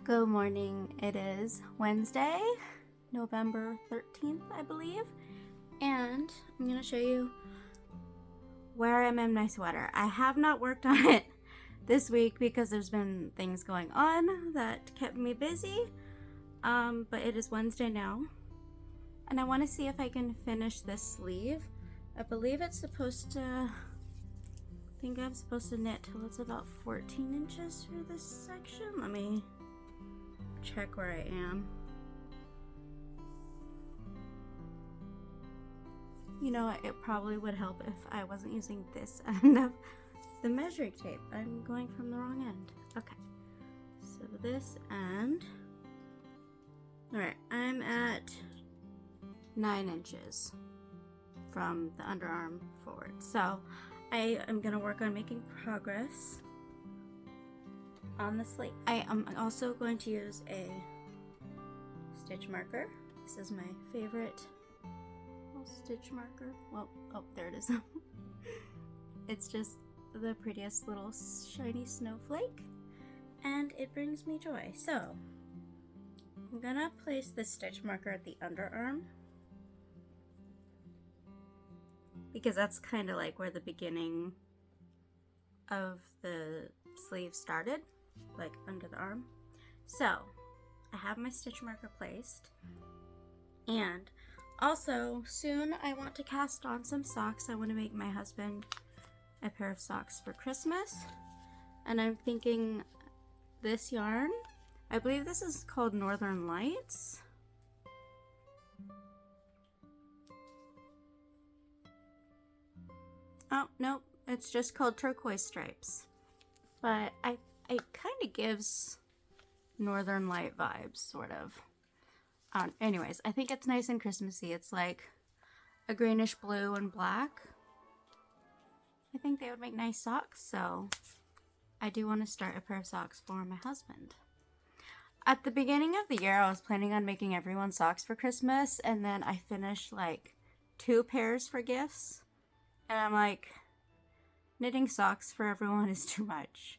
Good morning. It is Wednesday, November 13th, I believe, and I'm going to show you where I'm in my sweater. I have not worked on it this week because there's been things going on that kept me busy, but it is Wednesday now, and I want to see if I can finish this sleeve. I believe it's supposed to, I think I'm supposed to knit till it's about 14 inches for this section. Let me check where I am. You know, it probably would help if I wasn't using this end of the measuring tape. I'm going from the wrong end. Okay, so this end. Alright, I'm at 9 inches from the underarm forward. So I am going to work on making progress on the sleeve. I am also going to use a stitch marker. This is my favorite stitch marker. Well, oh, there it is. It's just the prettiest little shiny snowflake, and it brings me joy. So I'm gonna place the stitch marker at the underarm because that's kind of like where the beginning of the sleeve started, like under the arm. So I have my stitch marker placed, and also soon I want to cast on some socks. I want to make my husband a pair of socks for Christmas, and I'm thinking this yarn, I believe this is called Northern Lights. Oh, nope, it's just called Turquoise Stripes. But it kind of gives Northern Light vibes, sort of. Anyways, I think it's nice and Christmassy. It's like a greenish blue and black. I think they would make nice socks, so I do want to start a pair of socks for my husband. At the beginning of the year, I was planning on making everyone socks for Christmas, and then I finished like 2 pairs for gifts. And I'm like, knitting socks for everyone is too much.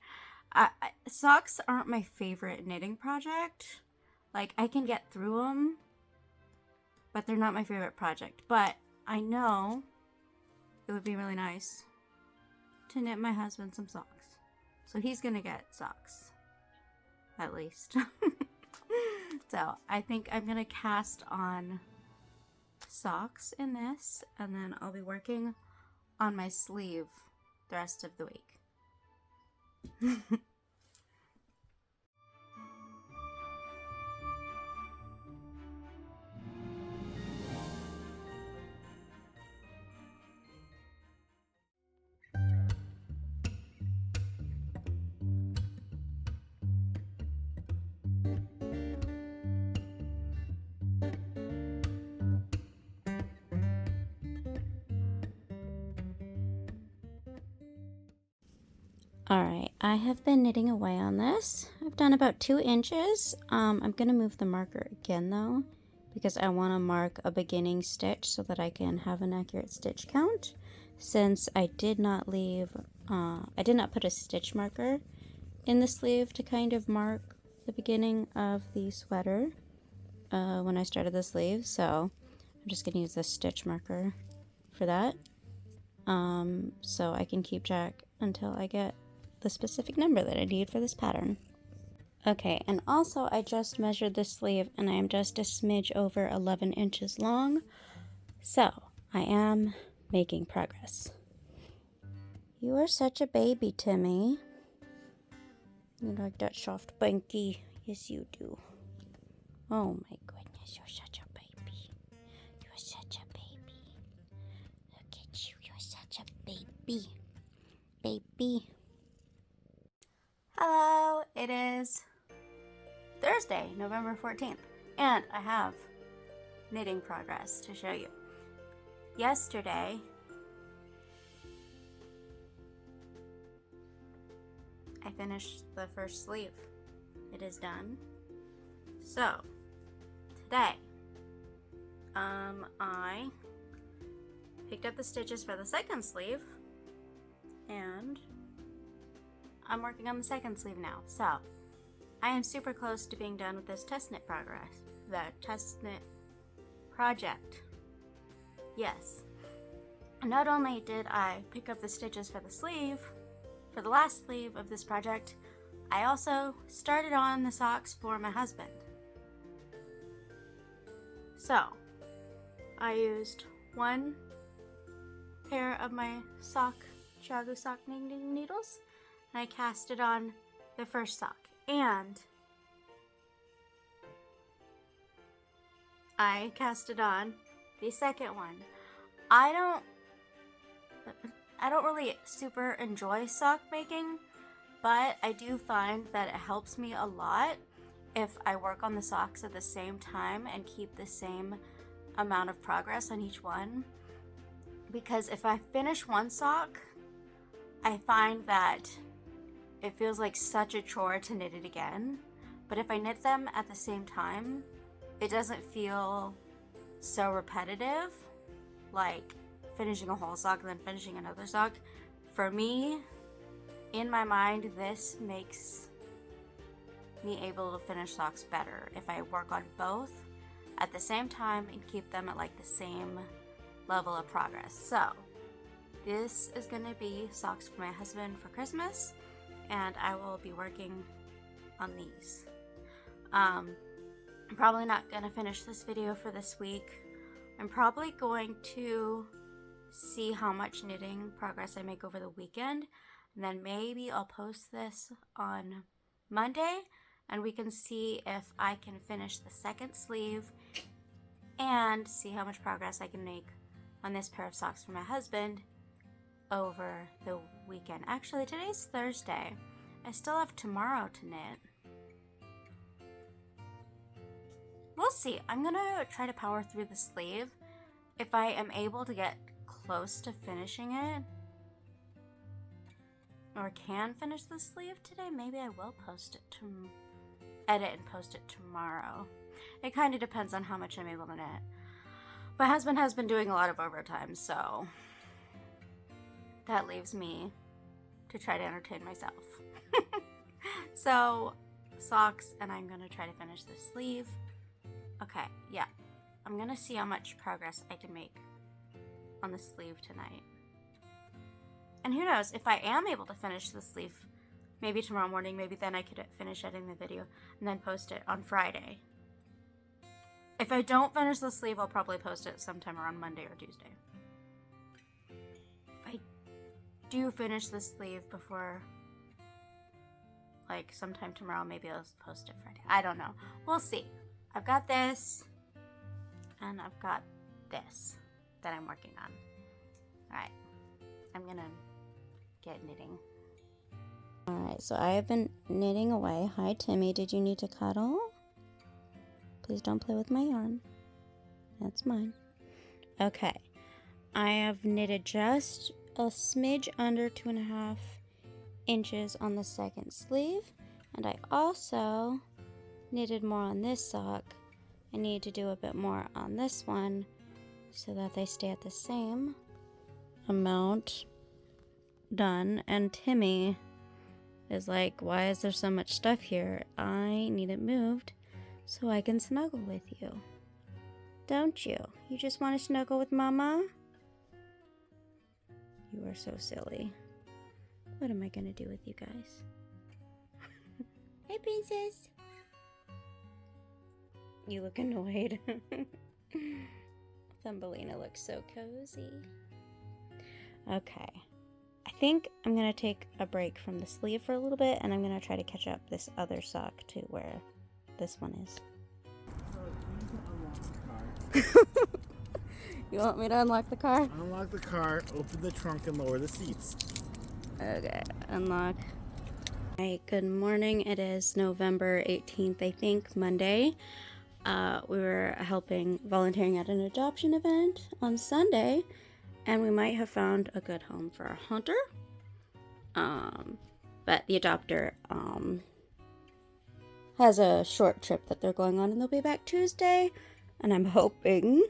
Socks aren't my favorite knitting project. Like, I can get through them, but they're not my favorite project. But I know it would be really nice to knit my husband some socks. So he's gonna get socks, at least. So I think I'm gonna cast on socks in this, and then I'll be working on my sleeve the rest of the week. Alright, I have been knitting away on this. I've done about 2 inches. I'm going to move the marker again though, because I want to mark a beginning stitch so that I can have an accurate stitch count. Since I did not put a stitch marker in the sleeve to kind of mark the beginning of the sweater when I started the sleeve. So I'm just going to use the stitch marker for that. So I can keep track until I get the specific number that I need for this pattern. Okay, and also I just measured the sleeve and I am just a smidge over 11 inches long. So I am making progress. You are such a baby, Timmy. You like that soft blankie? Yes, you do. Oh my goodness, you're such a baby. You're such a baby. Look at you, you're such a baby. Baby. Hello, it is Thursday, November 14th, and I have knitting progress to show you. Yesterday, I finished the first sleeve. It is done. So, today, I picked up the stitches for the second sleeve, and I'm working on the second sleeve now. So I am super close to being done with this test knit progress. The test knit project. Yes. Not only did I pick up the stitches for the sleeve, for the last sleeve of this project, I also started on the socks for my husband. So, I used one pair of my Chiago sock knitting needles, and I cast it on the first sock. And I cast it on the second one. I don't really super enjoy sock making, but I do find that it helps me a lot if I work on the socks at the same time and keep the same amount of progress on each one. Because if I finish one sock, I find that it feels like such a chore to knit it again. But if I knit them at the same time, it doesn't feel so repetitive, like finishing a whole sock and then finishing another sock. For me, in my mind, this makes me able to finish socks better if I work on both at the same time and keep them at like the same level of progress. So this is gonna be socks for my husband for Christmas, and I will be working on these. I'm probably not gonna finish this video for this week. I'm probably going to see how much knitting progress I make over the weekend, and then maybe I'll post this on Monday and we can see if I can finish the second sleeve and see how much progress I can make on this pair of socks for my husband over the weekend. Actually, today's Thursday. I still have tomorrow to knit. We'll see. I'm gonna try to power through the sleeve. If I am able to get close to finishing it, or can finish the sleeve today, maybe I will edit and post it tomorrow. It kind of depends on how much I'm able to knit. My husband has been doing a lot of overtime, so that leaves me to try to entertain myself. So, socks, and I'm gonna try to finish the sleeve. Okay, yeah. I'm gonna see how much progress I can make on the sleeve tonight. And who knows, if I am able to finish the sleeve, maybe tomorrow morning, maybe then I could finish editing the video and then post it on Friday. If I don't finish the sleeve, I'll probably post it sometime around Monday or Tuesday. If I do finish the sleeve before, like, sometime tomorrow, maybe I'll post it Friday. I don't know. We'll see. I've got this, and I've got this that I'm working on. Alright, I'm gonna get knitting. Alright, so I have been knitting away. Hi, Timmy. Did you need to cuddle? Please don't play with my yarn. That's mine. Okay, I have knitted just a smidge under 2.5 inches on the second sleeve, and I also knitted more on this sock. I need to do a bit more on this one so that they stay at the same amount done. And Timmy is like, why is there so much stuff here? I need it moved so I can snuggle with you. Don't you? You just want to snuggle with Mama? You are so silly. What am I going to do with you guys? Hey, princess. You look annoyed. Thumbelina looks so cozy. Okay. I think I'm going to take a break from the sleeve for a little bit, and I'm going to try to catch up this other sock to where this one is. You want me to unlock the car? Unlock the car, open the trunk, and lower the seats. Okay, unlock. Alright, good morning. It is November 18th, I think, Monday. We were volunteering at an adoption event on Sunday, and we might have found a good home for Hunter. But the adopter has a short trip that they're going on, and they'll be back Tuesday. And I'm hoping,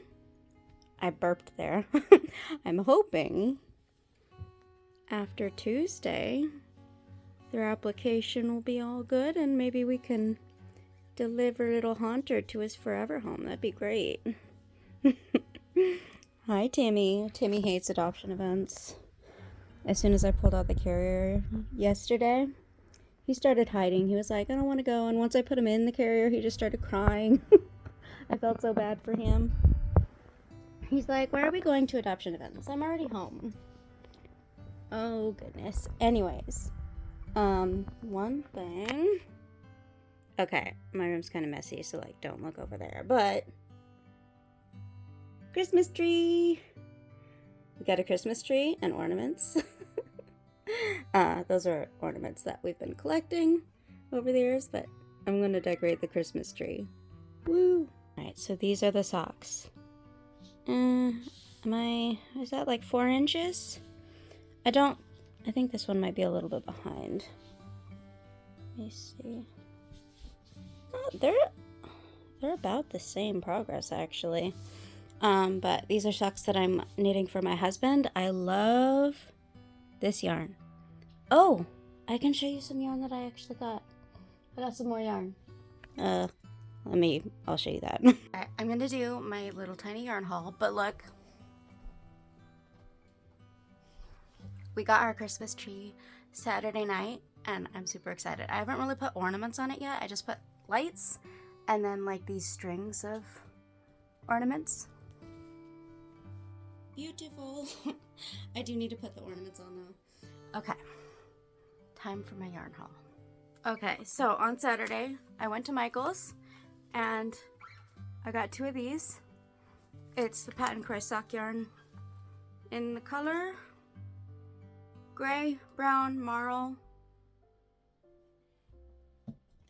I burped there. I'm hoping after Tuesday their application will be all good, and maybe we can deliver little Haunter to his forever home. That'd be great. Hi, Timmy. Timmy hates adoption events. As soon as I pulled out the carrier yesterday, he started hiding. He was like, I don't want to go. And once I put him in the carrier, he just started crying. I felt so bad for him. He's like, why are we going to adoption events? I'm already home. Oh, goodness. Anyways, one thing. Okay, my room's kind of messy, so, like, don't look over there. But, Christmas tree. We got a Christmas tree and ornaments. Those are ornaments that we've been collecting over the years, but I'm going to decorate the Christmas tree. Woo! Alright, so these are the socks. Is that like 4 inches? I think this one might be a little bit behind. Let me see. Oh, they're about the same progress, actually. But these are socks that I'm knitting for my husband. I love this yarn. Oh, I can show you some yarn that I actually got. I got some more yarn. I'll show you that. I'm gonna do my little tiny yarn haul, but look. We got our Christmas tree Saturday night, and I'm super excited. I haven't really put ornaments on it yet. I just put lights and then like these strings of ornaments. Beautiful. I do need to put the ornaments on though. Okay, time for my yarn haul. Okay, so on Saturday, I went to Michael's and I got 2 of these. It's the Paton Croy sock yarn in the color gray, brown, marl.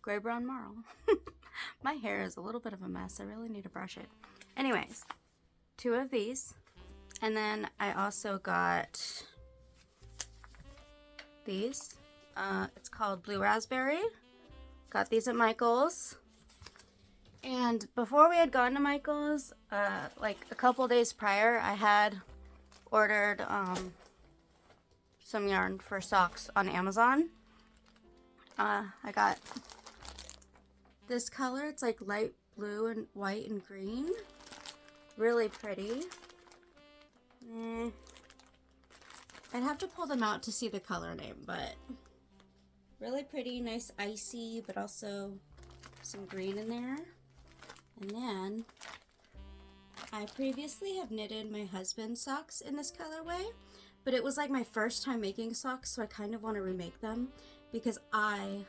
Gray, brown, marl. My hair is a little bit of a mess. I really need to brush it. Anyways, 2 of these. And then I also got these. It's called Blue Raspberry. Got these at Michael's. And before we had gone to Michael's, like a couple days prior, I had ordered some yarn for socks on Amazon. I got this color. It's like light blue and white and green. Really pretty. I'd have to pull them out to see the color name, but really pretty, nice icy, but also some green in there. And then I previously have knitted my husband's socks in this colorway, but it was like my first time making socks, so I kind of want to remake them because I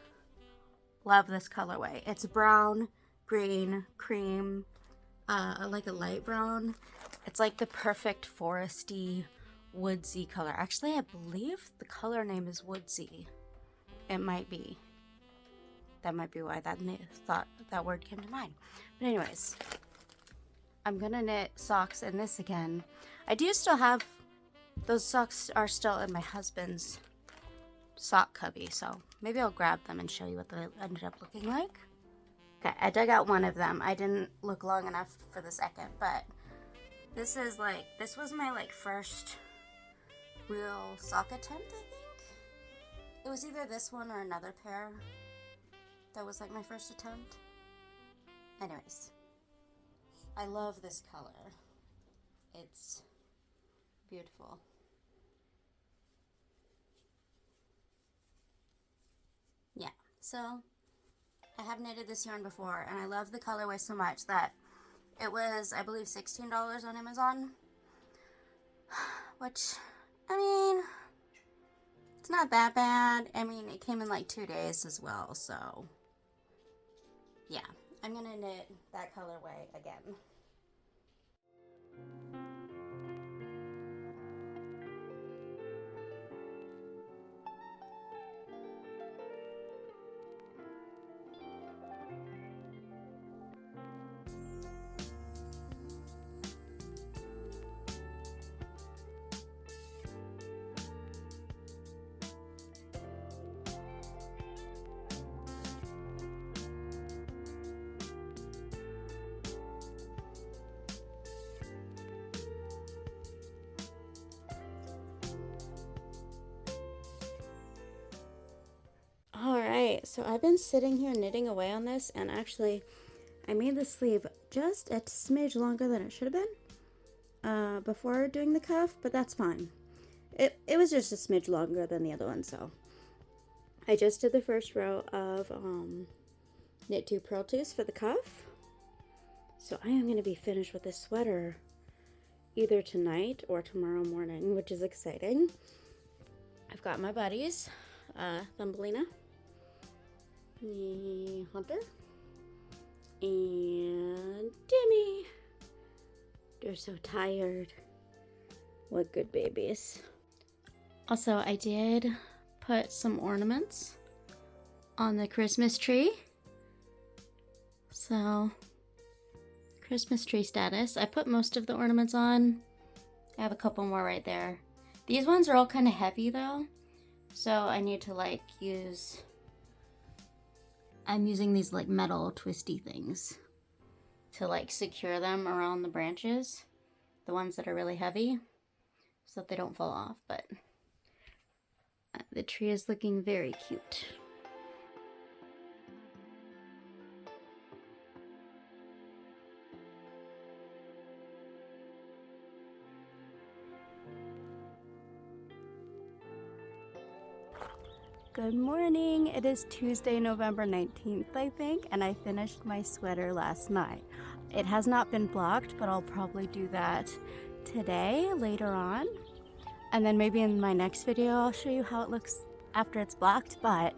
love this colorway. It's brown, green, cream, like a light brown. It's like the perfect foresty, woodsy color. Actually, I believe the color name is woodsy. It might be. That might be why that word came to mind. But anyways, I'm gonna knit socks in this again. I do still have, those socks are still in my husband's sock cubby, so maybe I'll grab them and show you what they ended up looking like. Okay, I dug out one of them. I didn't look long enough for the second, but this was my like first real sock attempt, I think. It was either this one or another pair. That was like my first attempt. Anyways, I love this color. It's beautiful. Yeah, so I have knitted this yarn before, and I love the colorway so much that it was, I believe, $16 on Amazon. Which, I mean, it's not that bad. I mean, it came in like 2 days as well, so yeah, I'm gonna knit that colorway again. so I've been sitting here knitting away on this, and actually I made the sleeve just a smidge longer than it should have been before doing the cuff, but that's fine. It was just a smidge longer than the other one, so I just did the first row of knit 2 purl 2s for the cuff. So I am going to be finished with this sweater either tonight or tomorrow morning, which is exciting. I've got my buddies, Thumbelina, Hunter, and Timmy. They're so tired. What good babies. Also, I did put some ornaments on the Christmas tree. So, Christmas tree status. I put most of the ornaments on. I have a couple more right there. These ones are all kind of heavy though, so I need to like use, I'm using these like metal twisty things to like secure them around the branches, the ones that are really heavy, so that they don't fall off. But the tree is looking very cute. Good morning. It is Tuesday, November 19th, I think, and I finished my sweater last night. It has not been blocked, but I'll probably do that today, later on. And then maybe in my next video, I'll show you how it looks after it's blocked, but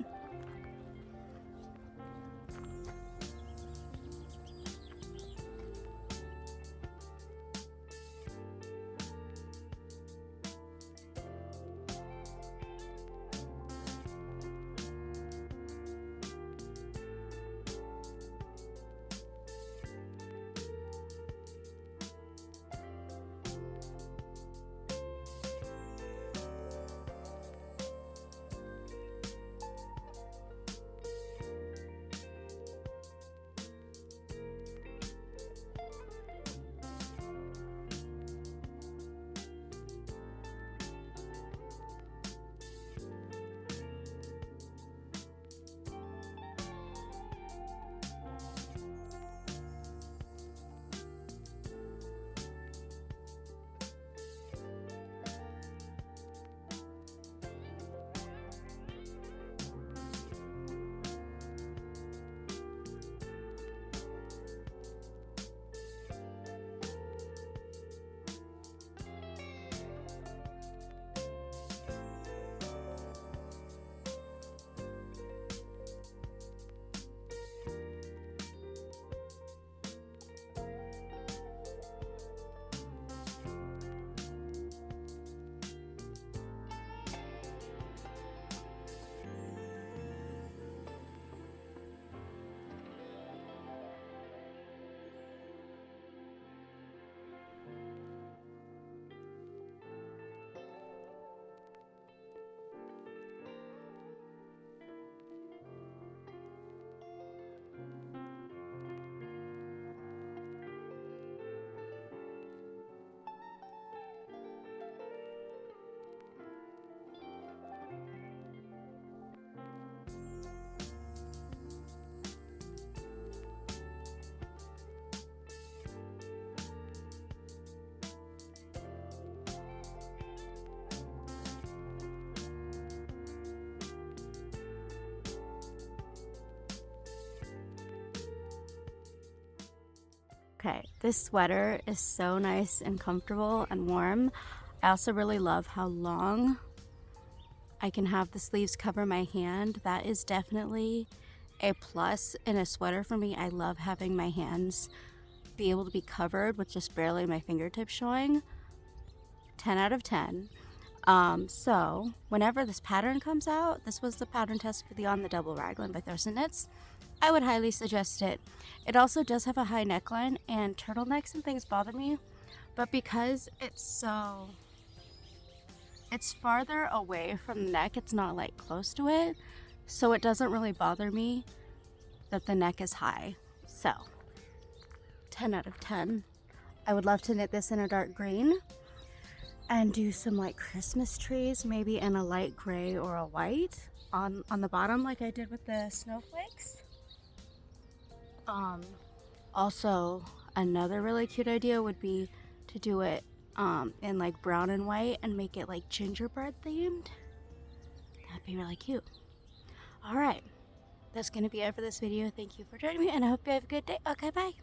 okay, this sweater is so nice and comfortable and warm. I also really love how long I can have the sleeves cover my hand. That is definitely a plus in a sweater for me. I love having my hands be able to be covered with just barely my fingertips showing. 10 out of 10. So whenever this pattern comes out, this was the pattern test for the On the Double Raglan by Thorsonknits. I would highly suggest it. It also does have a high neckline, and turtlenecks and things bother me, but because it's farther away from the neck, it's not like close to it, so it doesn't really bother me that the neck is high. So 10 out of 10. I would love to knit this in a dark green and do some like Christmas trees, maybe in a light gray or a white. on the bottom like I did with the snowflakes. Also, another really cute idea would be to do it in like brown and white and make it like gingerbread themed. That'd be really cute. All right, that's gonna be it for this video. Thank you for joining me, and I hope you have a good day. Okay, bye.